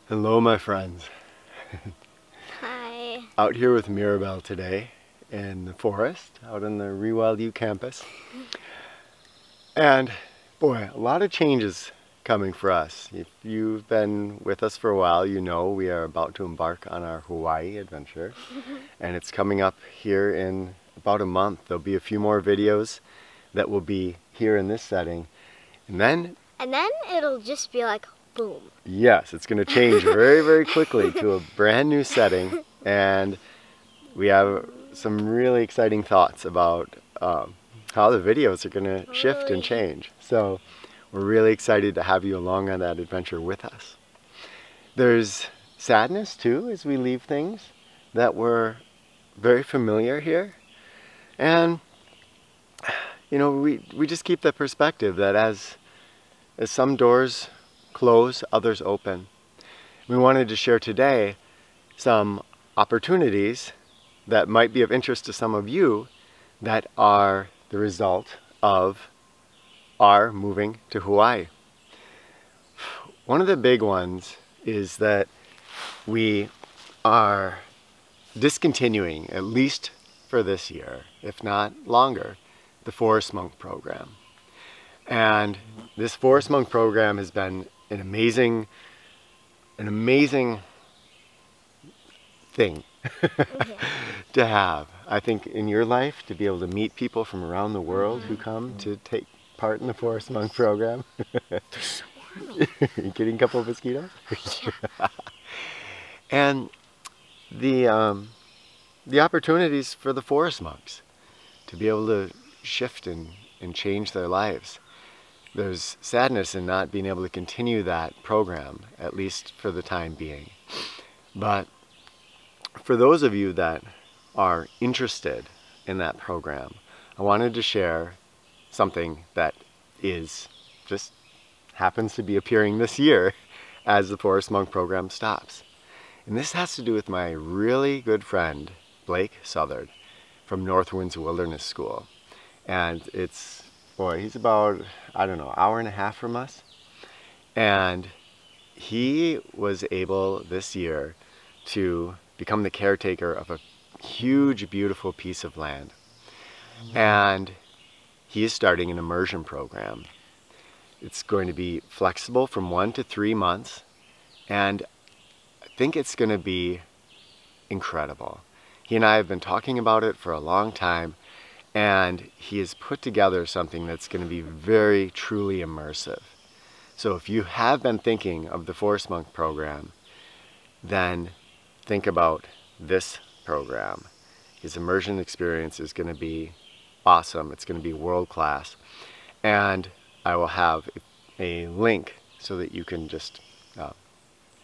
Hello, my friends. Hi. Out here with Mirabelle today in the forest, out on the ReWildU campus. And boy, a lot of changes coming for us. If you've been with us for a while, you know we are about to embark on our Hawaii adventure. And it's coming up here in about a month. There'll be a few more videos that will be here in this setting. And then it'll just be like, boom. Yes, it's going to change very, very quickly to a brand new setting, and we have some really exciting thoughts about how the videos are going to shift and change. So we're really excited to have you along on that adventure with us. There's sadness too as we leave things that were very familiar here, and you know, we just keep that perspective that as some doors close, others open. We wanted to share today some opportunities that might be of interest to some of you that are the result of our moving to Hawaii. One of the big ones is that we are discontinuing, at least for this year, if not longer, the Forest Monk program. And this Forest Monk program has been an amazing thing to have. I think in your life, to be able to meet people from around the world who come to take part in the Forest Monk program. You getting a couple of mosquitoes? And the opportunities for the forest monks to be able to shift and change their lives. There's sadness in not being able to continue that program, at least for the time being. But for those of you that are interested in that program, I wanted to share something that just happens to be appearing this year as the Forest Monk program stops. And this has to do with my really good friend, Blake Southard, from North Winds Wilderness School. And he's about, I don't know, hour and a half from us. And he was able this year to become the caretaker of a huge, beautiful piece of land. And he is starting an immersion program. It's going to be flexible from 1 to 3 months. And I think it's going to be incredible. He and I have been talking about it for a long time. And he has put together something that's going to be very, truly immersive. So if you have been thinking of the Forest Monk program, then think about this program. His immersion experience is going to be awesome. It's going to be world-class. And I will have a link so that you can just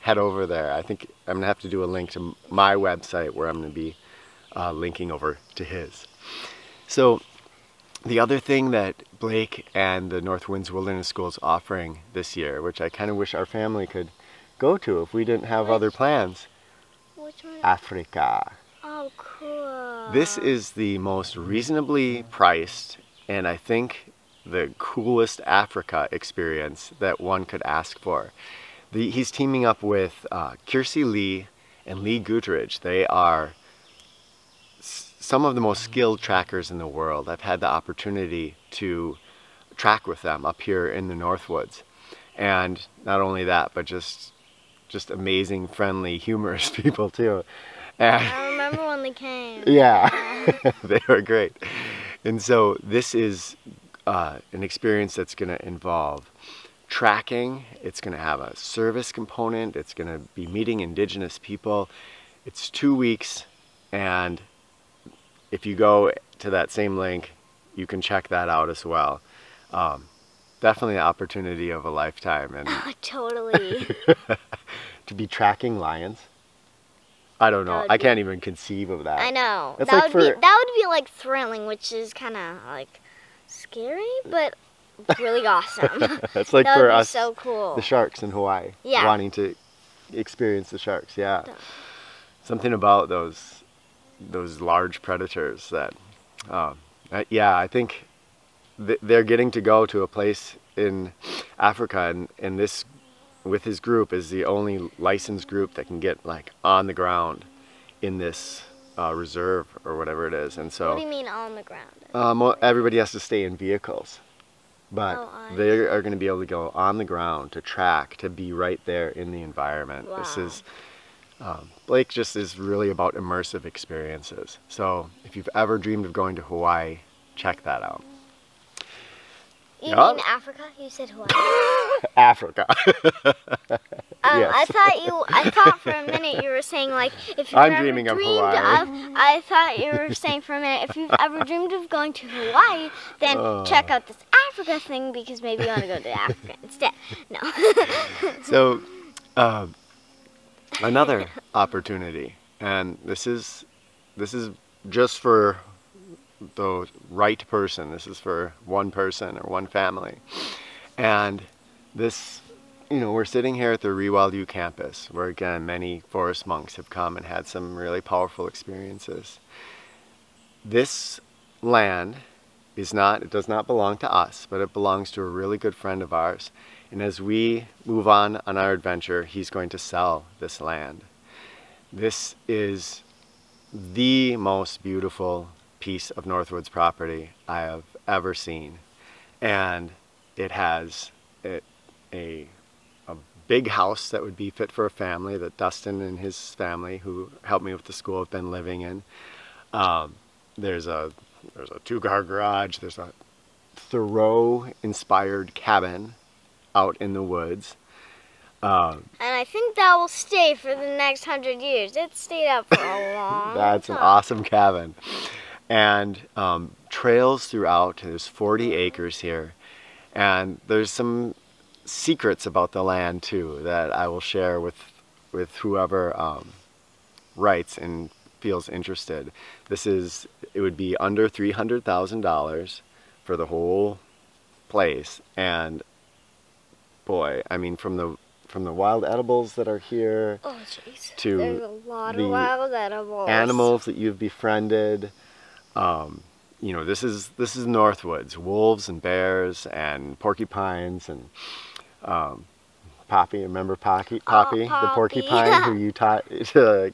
head over there. I think I'm going to have to do a link to my website where I'm going to be linking over to his. So the other thing that Blake and the North Winds Wilderness School is offering this year, which I kind of wish our family could go to if we didn't have other plans. Which one? Africa. Oh, cool. This is the most reasonably priced and I think the coolest Africa experience that one could ask for. He's teaming up with Kiersey Lee and Lee Guteridge. They are some of the most skilled trackers in the world. I've had the opportunity to track with them up here in the Northwoods. And not only that, but just amazing, friendly, humorous people too. And I remember when they came. Yeah, they were great. And so this is an experience that's going to involve tracking. It's going to have a service component. It's going to be meeting indigenous people. It's 2 weeks, and if you go to that same link, you can check that out as well. Definitely an opportunity of a lifetime. And totally. to be tracking lions. I don't know. I can't even conceive of that. I know. That's that would be like thrilling, which is kind of like scary, but really awesome. That's like that for would be us, so cool. the sharks in Hawaii. Yeah. Wanting to experience the sharks. Yeah. Something about those large predators that, yeah, I think they're getting to go to a place in Africa, and this with his group is the only licensed group that can get like on the ground in this reserve or whatever it is. And so What do you mean on the ground? well, everybody has to stay in vehicles, but Oh, they are going to be able to go on the ground to track, to be right there in the environment. Wow. This is Blake just is really about immersive experiences. So if you've ever dreamed of going to Hawaii, check that out. You Yeah. mean Africa? You said Hawaii. Africa. Yes. I thought for a minute you were saying like if you've I'm ever dreaming of dreamed Hawaii. I thought you were saying for a minute if you've ever dreamed of going to Hawaii, then check out this Africa thing because maybe you want to go to Africa instead. No. So another opportunity, and this is just for the right person. This is for one person or one family. And this, we're sitting here at the ReWildU campus, where again many forest monks have come and had some really powerful experiences. This land does not belong to us, but it belongs to a really good friend of ours. And as we move on our adventure, he's going to sell this land. This is the most beautiful piece of Northwoods property I have ever seen. And it has a big house that would be fit for a family that Dustin and his family, who helped me with the school, have been living in. There's a 2-car garage. There's a Thoreau-inspired cabin out in the woods. And I think that will stay for the next 100 years. It stayed up for a long That's time. an awesome cabin. And trails throughout. There's 40 acres here. And there's some secrets about the land too that I will share with whoever writes and feels interested. It would be under $300,000 for the whole place. And boy, I mean, from the wild edibles that are here, Oh, jeez. to There's a lot the of wild edibles. animals that you've befriended. This is Northwoods, wolves and bears and porcupines and Poppy. Remember Poppy, the Poppy. porcupine who you taught to.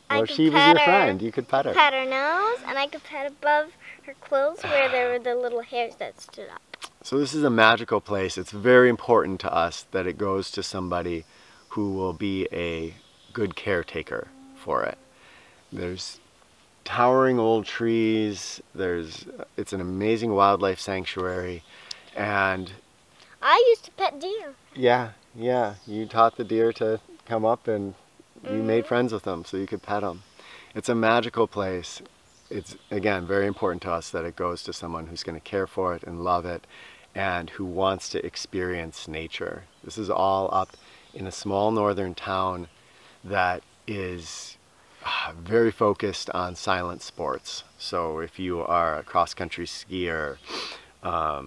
Well, she was your friend. You could pet her. Pet her nose, and I could pet above her quills where there were the little hairs that stood up. So this is a magical place. It's very important to us that it goes to somebody who will be a good caretaker for it. There's towering old trees. It's an amazing wildlife sanctuary, and I used to pet deer. yeah, you taught the deer to come up, and you made friends with them so you could pet them. It's a magical place. It's, again, very important to us that it goes to someone who's going to care for it and love it, and who wants to experience nature. This is all up in a small northern town that is very focused on silent sports. So if you are a cross-country skier, a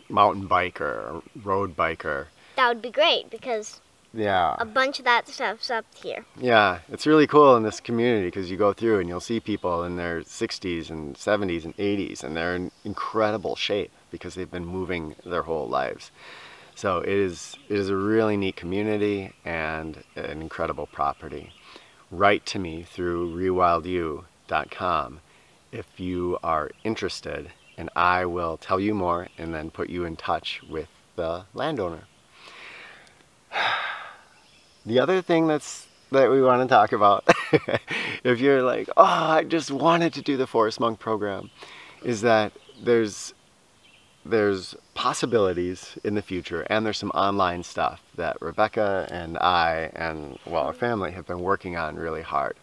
mountain biker, a road biker, That would be great because yeah, a bunch of that stuff's up here. yeah, it's really cool in this community because you go through and you'll see people in their 60s and 70s and 80s, and they're in incredible shape because they've been moving their whole lives. So it is a really neat community and an incredible property. Write to me through ReWildU.com if you are interested, and I will tell you more and then put you in touch with the landowner. The other thing that we want to talk about, if you're like, oh, I just wanted to do the Forest Monk program, is that there's possibilities in the future, and there's some online stuff that Rebecca and I and, well, our family have been working on really hard.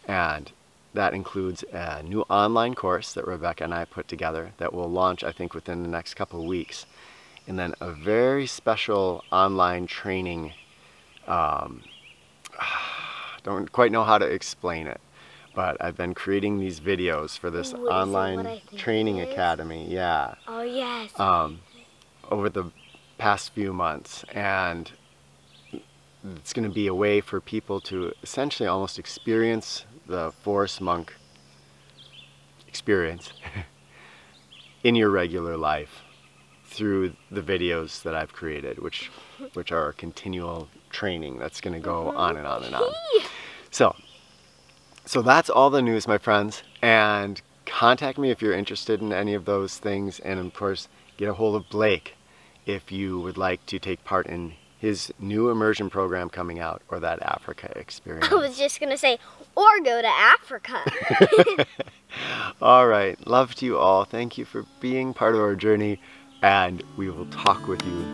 And that includes a new online course that Rebecca and I put together that will launch, I think, within the next couple of weeks. And then a very special online training. Don't quite know how to explain it, but I've been creating these videos for this online training academy. Yeah. Oh, yes. Over the past few months, and it's going to be a way for people to essentially almost experience the Forest Monk experience in your regular life through the videos that I've created, which are a continual training that's going to go on and on and on. So that's all the news, my friends, and contact me if you're interested in any of those things, and of course get a hold of Blake if you would like to take part in his new immersion program coming out, or that Africa experience. I was just gonna say, or go to Africa. All right, love to you all. Thank you for being part of our journey, and we will talk with you